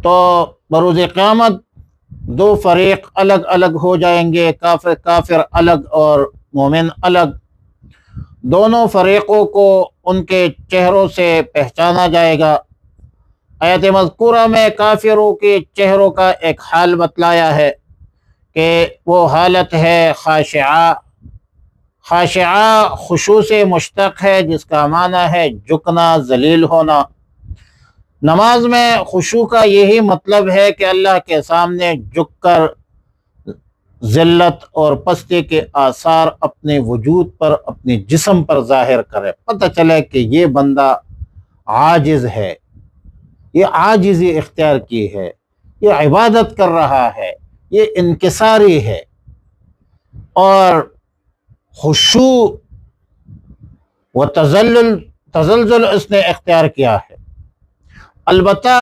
तो बरोज़ क़यामत दो फरीक अलग अलग हो जाएंगे, काफिर काफिर अलग और मोमिन अलग। दोनों फरीक़ों को उनके चेहरों से पहचाना जाएगा। आयत मज़कूरा में काफिरों के चेहरों का एक हाल बतलाया है कि वो हालत है खाशिआ। खाशिआ खुशू से मुश्तक़ है, जिसका माना है झुकना, जलील होना। नमाज में खुशू का यही मतलब है कि अल्लाह के सामने झुककर ज़िल्लत और पस्ती के आसार अपने वजूद पर, अपने जिस्म पर ज़ाहिर करे, पता चले कि ये बंदा आजिज़ है, ये आजिज़ी इख्तियार की है, ये इबादत कर रहा है, ये इनकिसारी है। और खुशू व तज़ल्लुल तज़ल्ज़ुल इसने इख्तियार किया है। अलबत्ता